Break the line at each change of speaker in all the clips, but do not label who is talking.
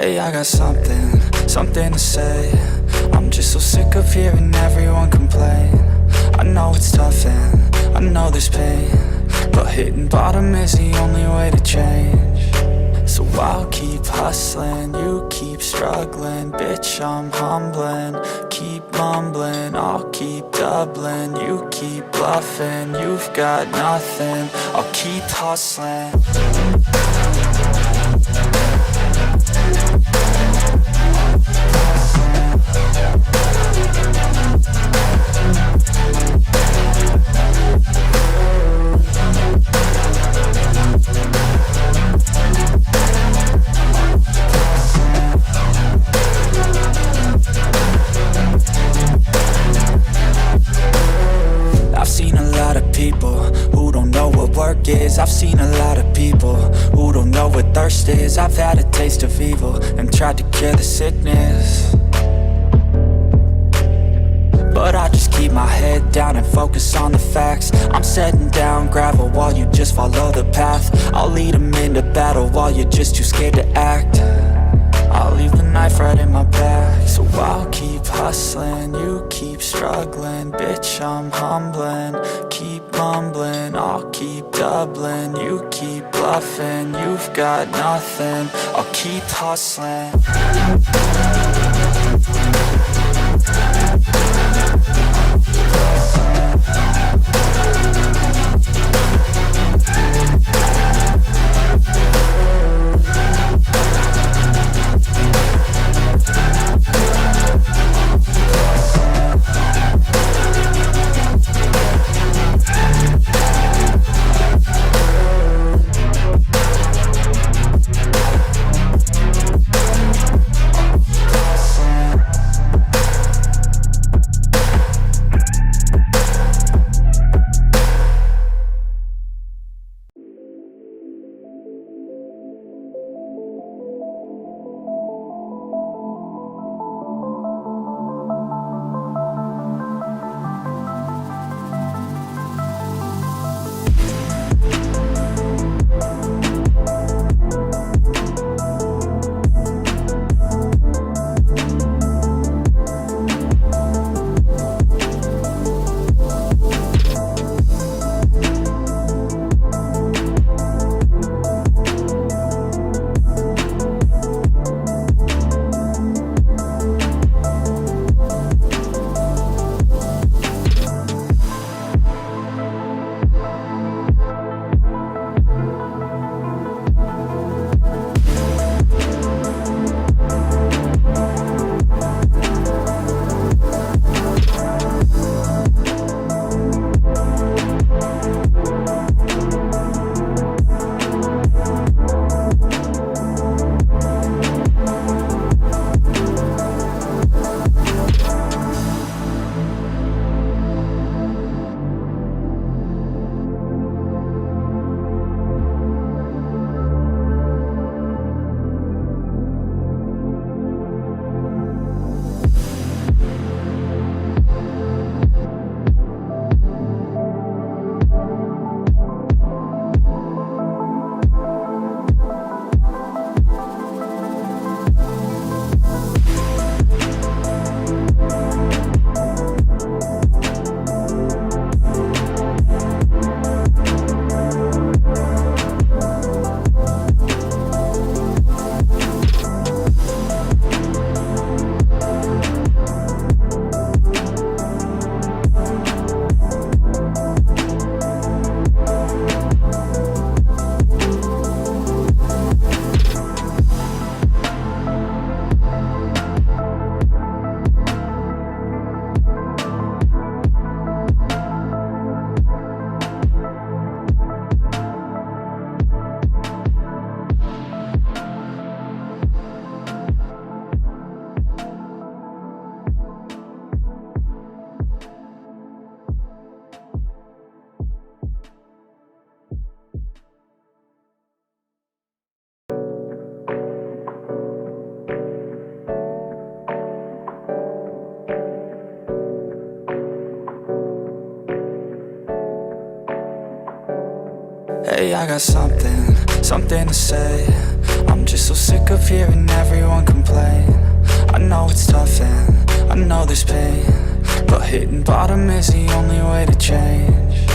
Hey, I got something to say. I'm just so sick of hearing everyone complain. I know it's tough and I know there's pain, but hitting bottom is the only way to change. So I'll keep hustling, you keep struggling. Bitch, I'm humbling, keep mumbling. I'll keep doubling, you keep bluffing. You've got nothing, I'll keep hustling. I've seen a lot of people who don't know what work is. I've seen a lot of people who don't know what thirst is. I've had a taste of evil and tried to cure the sickness, but I just keep my head down and focus on the facts. I'm setting down gravel while you just follow the path. I'll lead them into battle while you're just too scared to act. I'll leave the knife right in my back. So I'll keep hustling, you keep struggling. Bitch, I'm humbling, keep mumbling. I'll keep doubling, you keep bluffing. You've got nothing, I'll keep hustling. Hey, I got something to say. I'm just so sick of hearing everyone complain. I know it's tough and I know there's pain, but hitting bottom is the only way to change.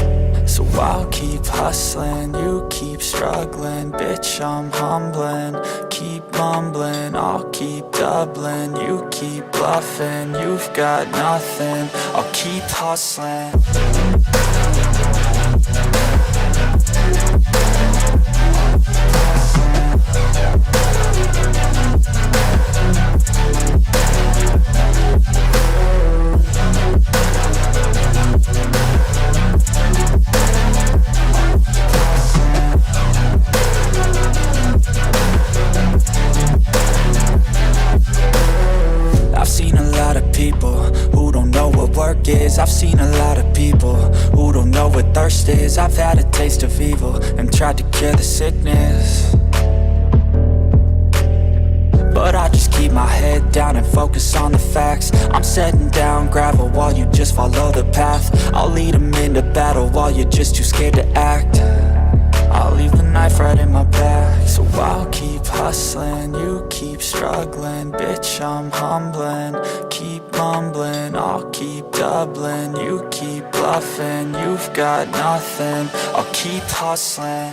So I'll keep hustling, you keep struggling. Bitch, I'm humbling, keep mumbling. I'll keep doubling, you keep bluffing. You've got nothing, I'll keep hustling. I've seen a lot of people who don't know what thirst is. I've had a taste of evil and tried to cure the sickness, but I just keep my head down and focus on the facts. I'm setting down gravel while you just follow the path. I'll lead them into battle while you're just too scared to act. I'll leave the knife right in my back. So I'll keep hustling, you keep struggling. Bitch, I'm humbling, keep mumbling. I'll keep doubling, you keep bluffing. You've got nothing, I'll keep hustling.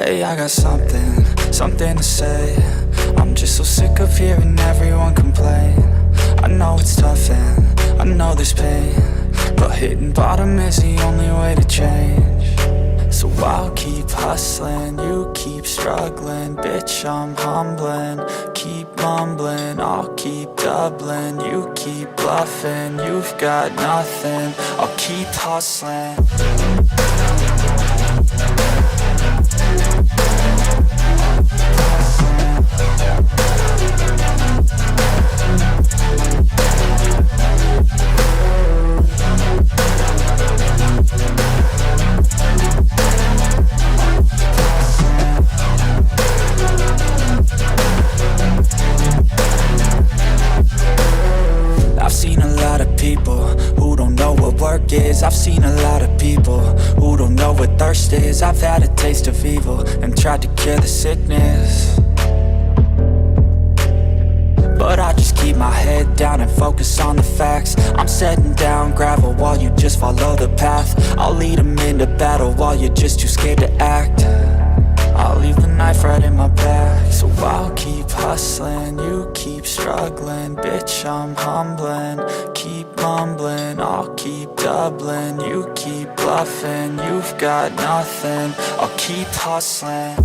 Hey, I got something to say. I'm just so sick of hearing everyone complain. know it's tough and I know there's pain, but hitting bottom is the only way to change. So I'll keep hustling, you keep struggling. Bitch, I'm humbling, keep mumbling. I'll keep doubling, you keep bluffing. You've got nothing, I'll keep hustling. I've seen a lot of people who don't know what work is. I've seen a lot of people who don't know what thirst is. I've had a taste of evil and tried to cure the sickness, but I just keep my head down and focus on the facts. I'm setting down gravel while you just follow the path. I'll lead them into battle while you're just too scared to act. I'll leave the knife right in my back. So I'll keep hustling, you keep struggling. Bitch, I'm humbling, keep mumbling. I'll keep doubling, you keep bluffing. You've got nothing, I'll keep hustling.